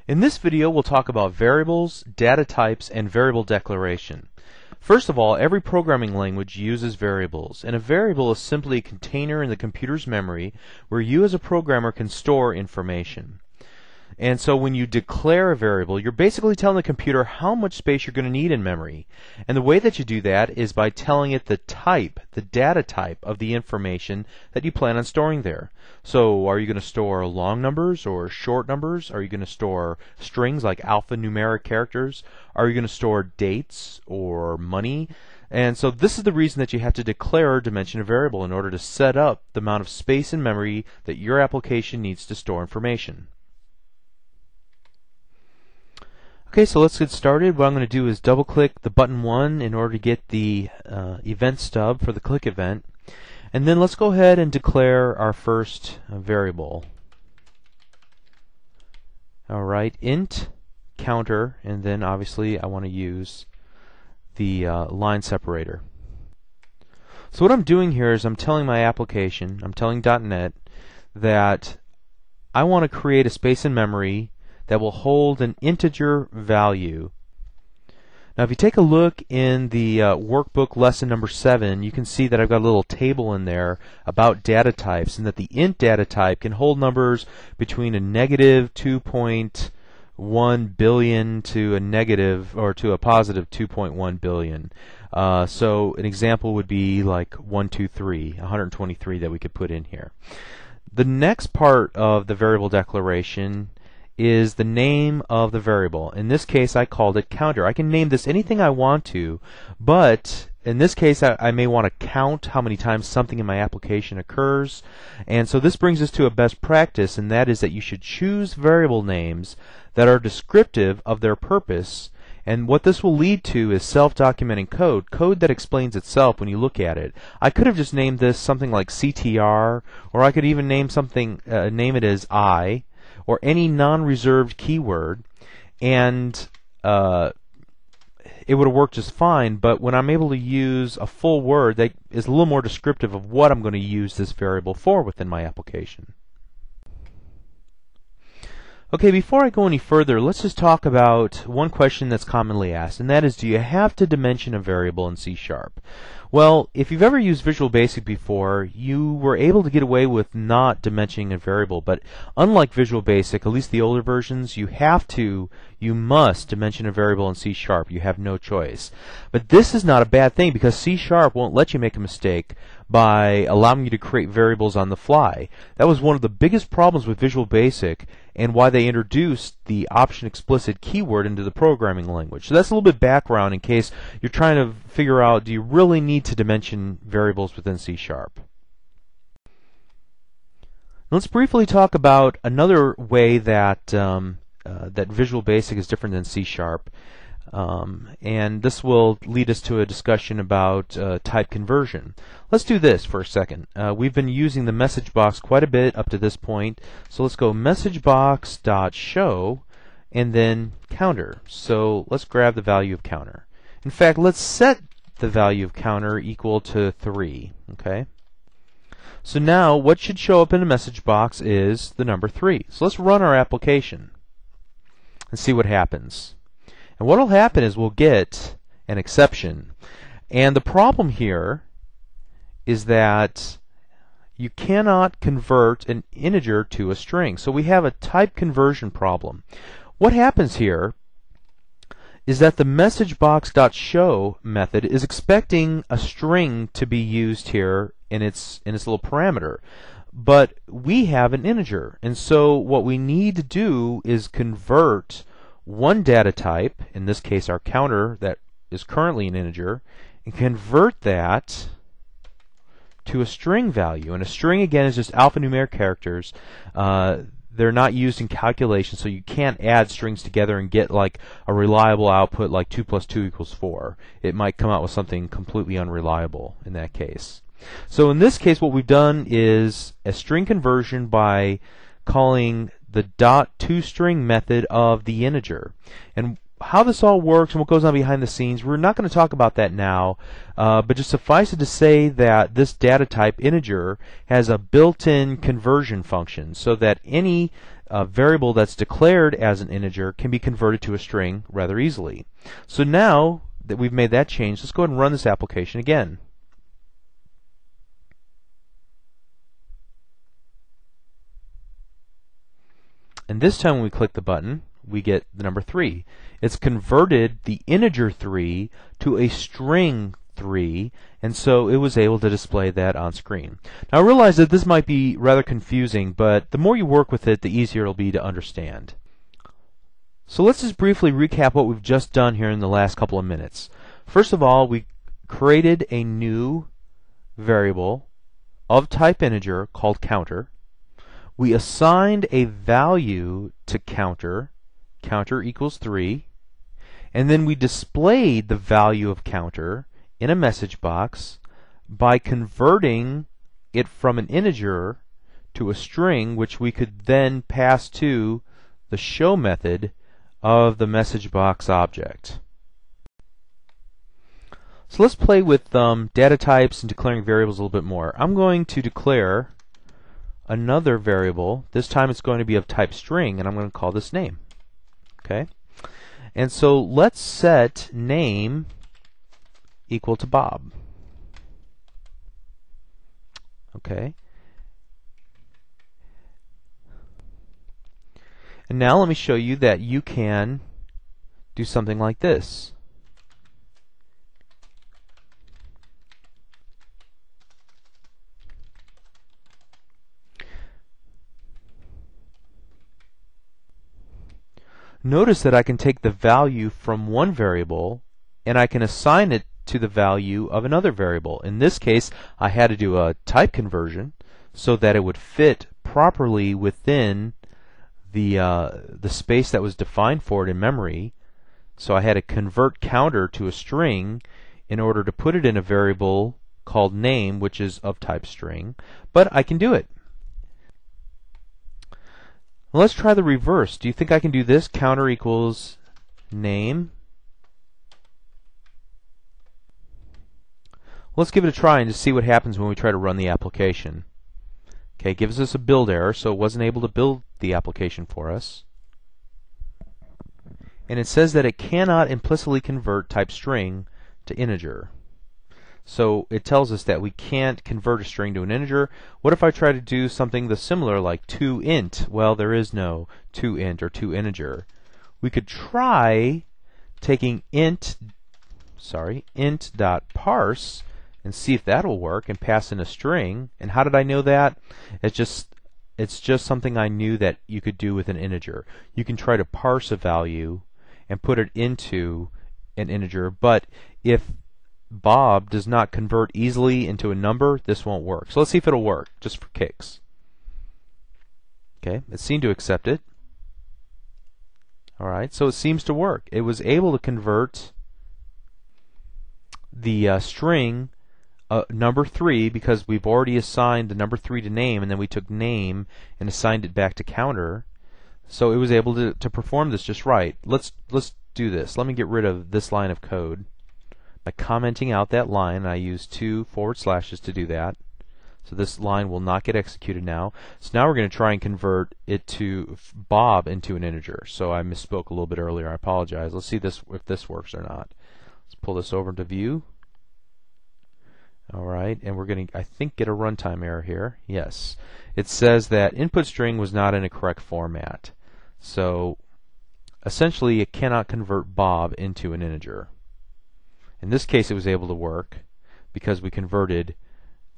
In this video, we'll talk about variables, data types, and variable declaration. First of all, every programming language uses variables, and a variable is simply a container in the computer's memory where you as a programmer can store information. And so when you declare a variable, you're basically telling the computer how much space you're going to need in memory. And the way that you do that is by telling it the type, the data type of the information that you plan on storing there. So are you going to store long numbers or short numbers? Are you going to store strings like alphanumeric characters? Are you going to store dates or money? And so this is the reason that you have to declare or dimension a variable in order to set up the amount of space in memory that your application needs to store information. Okay, so let's get started. What I'm going to do is double click the button 1 in order to get the event stub for the click event. And then let's go ahead and declare our first variable. Alright, int counter, and then obviously I want to use the line separator. So what I'm doing here is I'm telling my application, I'm telling .NET that I want to create a space in memory that will hold an integer value. Now if you take a look in the workbook lesson number 7, you can see that I've got a little table in there about data types, and that the int data type can hold numbers between a negative 2.1 billion to a negative or to a positive 2.1 billion. So an example would be like 123 that we could put in here. The next part of the variable declaration is the name of the variable. In this case I called it counter. I can name this anything I want to, but in this case I may want to count how many times something in my application occurs. And so this brings us to a best practice, and that is that you should choose variable names that are descriptive of their purpose. And what this will lead to is self-documenting code that explains itself when you look at it. I could have just named this something like CTR, or I could even name something, name it as I, or any non-reserved keyword, and it would have worked just fine. But when I'm able to use a full word that is a little more descriptive of what I'm going to use this variable for within my application. Okay, before I go any further, let's just talk about one question that's commonly asked, and that is, do you have to dimension a variable in C#? Well, if you've ever used Visual Basic before, you were able to get away with not dimensioning a variable, but unlike Visual Basic, at least the older versions, you must dimension a variable in C#. You have no choice. But this is not a bad thing, because C# won't let you make a mistake by allowing you to create variables on the fly. That was one of the biggest problems with Visual Basic, and why they introduced the option explicit keyword into the programming language. So that's a little bit background in case you're trying to figure out, do you really need to dimension variables within C#? Let's briefly talk about another way that that Visual Basic is different than C#. And this will lead us to a discussion about type conversion. Let's do this for a second. We've been using the message box quite a bit up to this point, so let's go messagebox.show and then counter. So let's grab the value of counter. In fact, let's set the value of counter equal to 3. Okay. So now what should show up in the message box is the number 3. So let's run our application and see what happens. And what will happen is we'll get an exception. And the problem here is that you cannot convert an integer to a string. So we have a type conversion problem. What happens here is that the messagebox.show method is expecting a string to be used here in its little parameter. But we have an integer. And so what we need to do is convert one data type, in this case our counter that is currently an integer, and convert that to a string value. And a string, again, is just alphanumeric characters. They're not used in calculation, so you can't add strings together and get like a reliable output like 2 + 2 = 4. It might come out with something completely unreliable in that case. So in this case what we've done is a string conversion by calling the .toString method of the integer. And how this all works and what goes on behind the scenes, we're not going to talk about that now, but just suffice it to say that this data type integer has a built-in conversion function, so that any a variable that's declared as an integer can be converted to a string rather easily. So now that we've made that change, let's go ahead and run this application again. And this time when we click the button, we get the number 3. It's converted the integer 3 to a string 3, and so it was able to display that on screen. Now I realize that this might be rather confusing, but the more you work with it, the easier it'll be to understand. So let's just briefly recap what we've just done here in the last couple of minutes. First of all, we created a new variable of type integer called counter. We assigned a value to counter, counter equals 3, and then we displayed the value of counter in a message box by converting it from an integer to a string, which we could then pass to the show method of the message box object. So let's play with data types and declaring variables a little bit more. I'm going to declare another variable. This time it's going to be of type string, and I'm going to call this name. Okay? And so let's set name equal to Bob. Okay? And now let me show you that you can do something like this. Notice that I can take the value from one variable and I can assign it to the value of another variable. In this case, I had to do a type conversion so that it would fit properly within the space that was defined for it in memory. So I had to convert counter to a string in order to put it in a variable called name, which is of type string, but I can do it. Let's try the reverse. Do you think I can do this? Counter equals name. Let's give it a try and just see what happens when we try to run the application. Okay, it gives us a build error, so it wasn't able to build the application for us. And it says that it cannot implicitly convert type string to integer. So it tells us that we can't convert a string to an integer. What if I try to do something similar like toInt? Well, there is no toInt or toInteger. We could try taking int.parse and see if that will work and pass in a string. And how did I know that? It's just something I knew that you could do with an integer. You can try to parse a value and put it into an integer, but if Bob does not convert easily into a number, this won't work. So let's see if it'll work, just for kicks. Okay, it seemed to accept it. Alright, so it seems to work. It was able to convert the string number 3 because we've already assigned the number 3 to name, and then we took name and assigned it back to counter. So it was able to perform this just right. Let's do this. Let me get rid of this line of code by commenting out that line, and I use 2 forward slashes to do that. So this line will not get executed now. So now we're going to try and convert it to Bob into an integer. So I misspoke a little bit earlier. I apologize. Let's see if this works or not. Let's pull this over into view. Alright, and we're going to, I think, get a runtime error here. Yes. It says that input string was not in a correct format. So essentially it cannot convert Bob into an integer. In this case it was able to work because we converted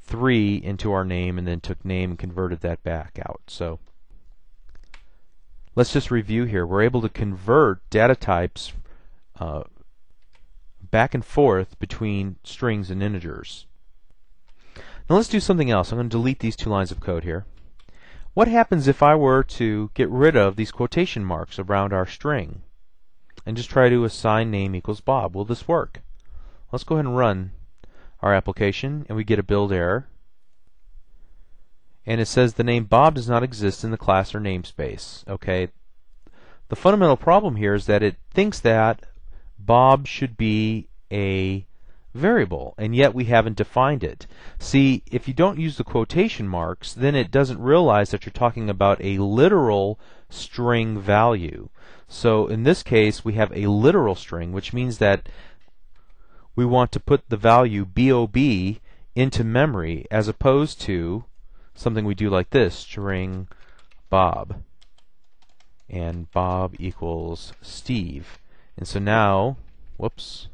3 into our name and then took name and converted that back out. So let's just review here. We're able to convert data types back and forth between strings and integers. Now let's do something else. I'm going to delete these 2 lines of code here. What happens if I were to get rid of these quotation marks around our string and just try to assign name equals Bob? Will this work? Let's go ahead and run our application, and we get a build error. And it says the name Bob does not exist in the class or namespace. Okay. The fundamental problem here is that it thinks that Bob should be a variable, and yet we haven't defined it. See, if you don't use the quotation marks, then it doesn't realize that you're talking about a literal string value. So in this case, we have a literal string, which means that we want to put the value BOB into memory, as opposed to something we do like this, string Bob, and Bob equals Steve. And so now, whoops,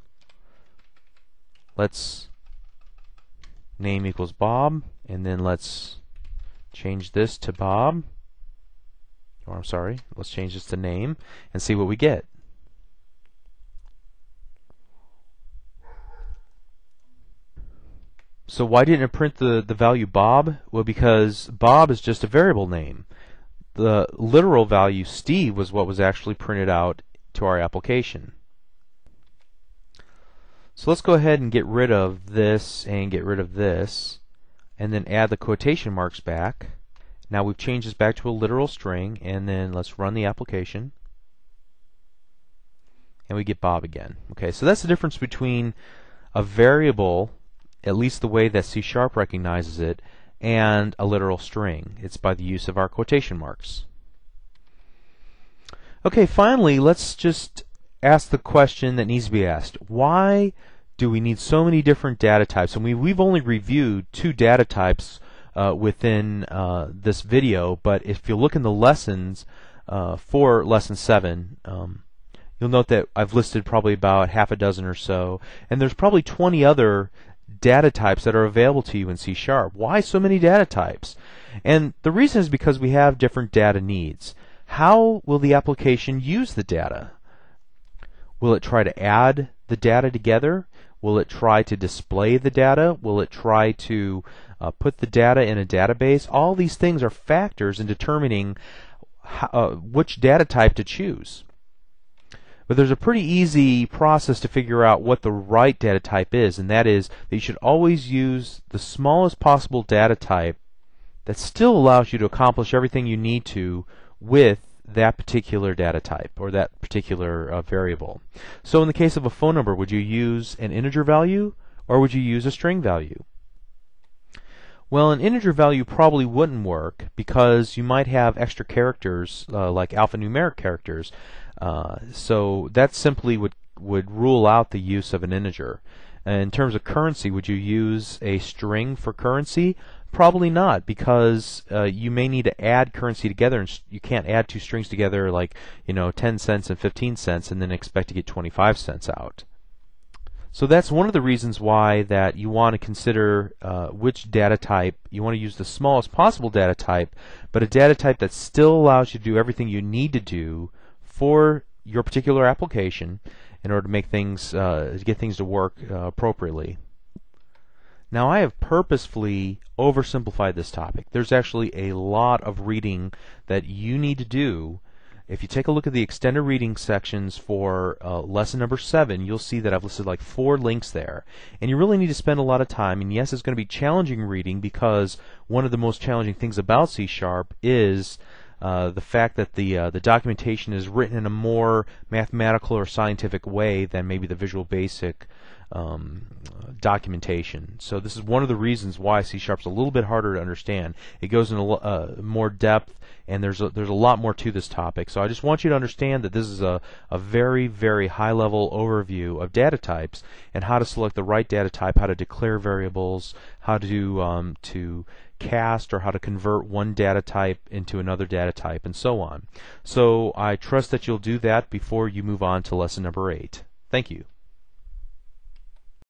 let's name equals Bob, and then let's change this to Bob, or I'm sorry, let's change this to name and see what we get. So why didn't it print the value Bob? Well, because Bob is just a variable name. The literal value Steve was what was actually printed out to our application. So let's go ahead and get rid of this and get rid of this, and then add the quotation marks back. Now we've changed this back to a literal string, and then let's run the application, and we get Bob again. Okay, so that's the difference between a variable, at least the way that C# recognizes it, and a literal string. It's by the use of our quotation marks. Okay, finally, let's just ask the question that needs to be asked. Why do we need so many different data types? And we've only reviewed 2 data types within this video, but if you look in the lessons for lesson 7, you'll note that I've listed probably about half a dozen or so, and there's probably 20 other data types that are available to you in C#. Why so many data types? And the reason is because we have different data needs. How will the application use the data? Will it try to add the data together? Will it try to display the data? Will it try to put the data in a database? All these things are factors in determining which data type to choose. But there's a pretty easy process to figure out what the right data type is, and that is that you should always use the smallest possible data type that still allows you to accomplish everything you need to with that particular data type or that particular variable. So in the case of a phone number, would you use an integer value or would you use a string value? Well, an integer value probably wouldn't work because you might have extra characters like alphanumeric characters. So that simply would rule out the use of an integer. In terms of currency, would you use a string for currency? Probably not, because you may need to add currency together, and you can't add 2 strings together like 10 cents and 15 cents and then expect to get 25 cents out. So that's one of the reasons why that you want to consider which data type. You want to use the smallest possible data type, but a data type that still allows you to do everything you need to do for your particular application in order to make things get things to work appropriately. Now, I have purposefully oversimplified this topic. There's actually a lot of reading that you need to do. If you take a look at the extended reading sections for lesson number 7, you'll see that I've listed like 4 links there. And you really need to spend a lot of time. And yes, it's going to be challenging reading because one of the most challenging things about C# is the fact that the documentation is written in a more mathematical or scientific way than maybe the Visual Basic documentation. So this is one of the reasons why C# is a little bit harder to understand. It goes into more depth, and there's a lot more to this topic. So I just want you to understand that this is a very, very high-level overview of data types and how to select the right data type, how to declare variables, how to cast or how to convert one data type into another data type, and so on. So I trust that you'll do that before you move on to lesson number 8. Thank you.